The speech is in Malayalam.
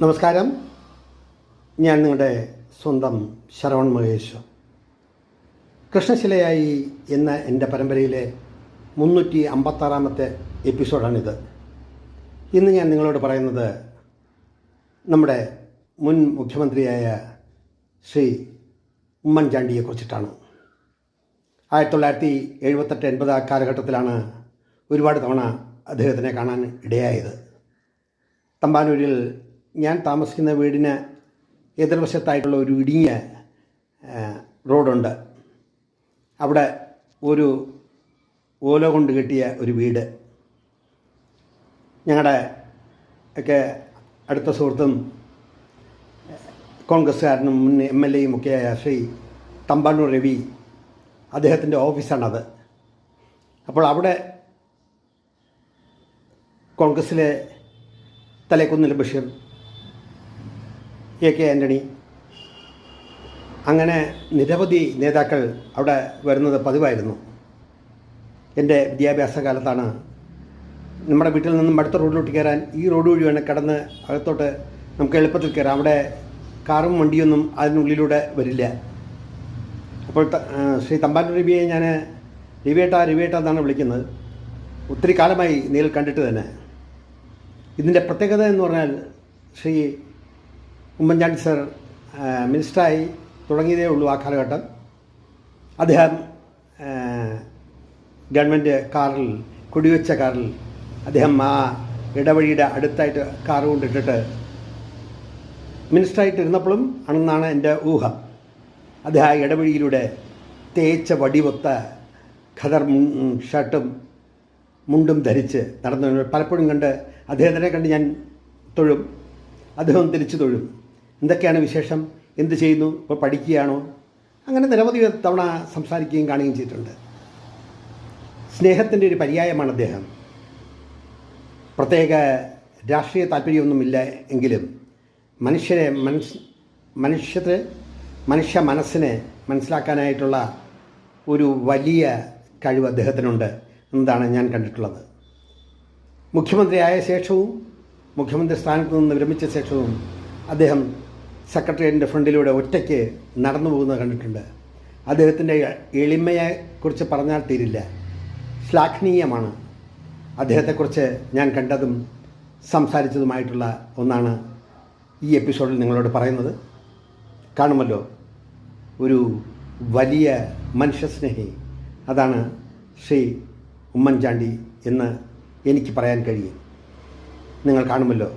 നമസ്കാരം. ഞാൻ നിങ്ങളുടെ സ്വന്തം ശരവൺ മഹേഷ്. കൃഷ്ണശിലയായി എന്ന എൻ്റെ പരമ്പരയിലെ 356-ാമത്തെ എപ്പിസോഡാണിത്. ഇന്ന് ഞാൻ നിങ്ങളോട് പറയുന്നത് നമ്മുടെ മുൻ മുഖ്യമന്ത്രിയായ ശ്രീ ഉമ്മൻചാണ്ടിയെക്കുറിച്ചിട്ടാണ്. 1978-80 കാലഘട്ടത്തിലാണ് ഒരുപാട് തവണ അദ്ദേഹത്തിനെ കാണാൻ ഇടയായത്. തമ്പാനൂരിൽ ഞാൻ താമസിക്കുന്ന വീടിന് എതിർവശത്തായിട്ടുള്ള ഒരു ഇടുങ്ങിയ റോഡുണ്ട്. അവിടെ ഒരു ഓല കൊണ്ട് കെട്ടിയ ഒരു വീട്. ഞങ്ങളുടെ ഒക്കെ അടുത്ത സുഹൃത്തും കോൺഗ്രസ്സുകാരനും മുൻ MLA യും ഒക്കെയായ ശ്രീ തമ്പാനൂർ രവി, അദ്ദേഹത്തിൻ്റെ ഓഫീസാണത്. അപ്പോൾ അവിടെ കോൺഗ്രസ്സിലെ തലേക്കുന്നിൽ ബഷീർ, AK ആൻ്റണി, അങ്ങനെ നിരവധി നേതാക്കൾ അവിടെ വരുന്നത് പതിവായിരുന്നു. എൻ്റെ വിദ്യാഭ്യാസ കാലത്താണ് നമ്മുടെ വീട്ടിൽ നിന്നും അടുത്ത റോഡിലോട്ട് കയറാൻ ഈ റോഡ് വഴി വേണം കടന്ന് അകത്തോട്ട് നമുക്ക് എളുപ്പത്തിൽ കയറാം. അവിടെ കാറും വണ്ടിയൊന്നും അതിനുള്ളിലൂടെ വരില്ല. അപ്പോൾ ശ്രീ തമ്പാനൂർ രവിയെ ഞാൻ രവിയേട്ട എന്നാണ് വിളിക്കുന്നത്. ഒത്തിരി കാലമായി നേരിൽ കണ്ടിട്ട് തന്നെ. ഇതിൻ്റെ പ്രത്യേകത എന്ന് പറഞ്ഞാൽ ശ്രീ ഉമ്മൻചാണ്ടി സർ മിനിസ്റ്ററായി തുടങ്ങിയതേ ഉള്ളൂ ആ കാലഘട്ടം. അദ്ദേഹം ഗവൺമെൻറ് കാറിൽ, കുടിവെച്ച കാറിൽ അദ്ദേഹം ആ ഇടവഴിയുടെ അടുത്തായിട്ട് കാറ് കൊണ്ടിട്ടിട്ട് മിനിസ്റ്ററായിട്ടിരുന്നപ്പോഴും ആണെന്നാണ് എൻ്റെ ഊഹം. അദ്ദേഹം ആ ഇടവഴിയിലൂടെ തേച്ച വടിവൊത്ത ഖദർ ഷർട്ടും മുണ്ടും ധരിച്ച് നടന്നു. പലപ്പോഴും അദ്ദേഹത്തിനെ കണ്ട് ഞാൻ തൊഴും, അദ്ദേഹം തിരിച്ചു തൊഴും. എന്തൊക്കെയാണ് വിശേഷം, എന്ത് ചെയ്യുന്നു, ഇപ്പോൾ പഠിക്കുകയാണോ, അങ്ങനെ നിരവധി തവണ സംസാരിക്കുകയും കാണുകയും ചെയ്തിട്ടുണ്ട്. സ്നേഹത്തിൻ്റെ ഒരു പര്യായമാണ് അദ്ദേഹം. പ്രത്യേക രാഷ്ട്രീയ താല്പര്യമൊന്നുമില്ല എങ്കിലും മനുഷ്യ മനസ്സിനെ മനസ്സിലാക്കാനായിട്ടുള്ള ഒരു വലിയ കഴിവ് അദ്ദേഹത്തിനുണ്ട് എന്നതാണ് ഞാൻ കണ്ടിട്ടുള്ളത്. മുഖ്യമന്ത്രിയായ ശേഷവും മുഖ്യമന്ത്രി സ്ഥാനത്ത് നിന്ന് വിരമിച്ച ശേഷവും അദ്ദേഹം സെക്രട്ടേറിയറ്റിൻ്റെ ഫ്രണ്ടിലൂടെ ഒറ്റയ്ക്ക് നടന്നു പോകുന്നത് കണ്ടിട്ടുണ്ട്. അദ്ദേഹത്തിൻ്റെ എളിമയെക്കുറിച്ച് പറഞ്ഞാൽ തീരില്ല, ശ്ലാഘനീയമാണ്. അദ്ദേഹത്തെക്കുറിച്ച് ഞാൻ കണ്ടതും സംസാരിച്ചതുമായിട്ടുള്ള ഒന്നാണ് ഈ എപ്പിസോഡിൽ നിങ്ങളോട് പറയുന്നത്. കാണുമല്ലോ, ഒരു വലിയ മനുഷ്യസ്നേഹി. അതാണ് ശ്രീ ഉമ്മൻചാണ്ടി എന്ന് എനിക്ക് പറയാൻ കഴിയും. നിങ്ങൾ കാണുമല്ലോ.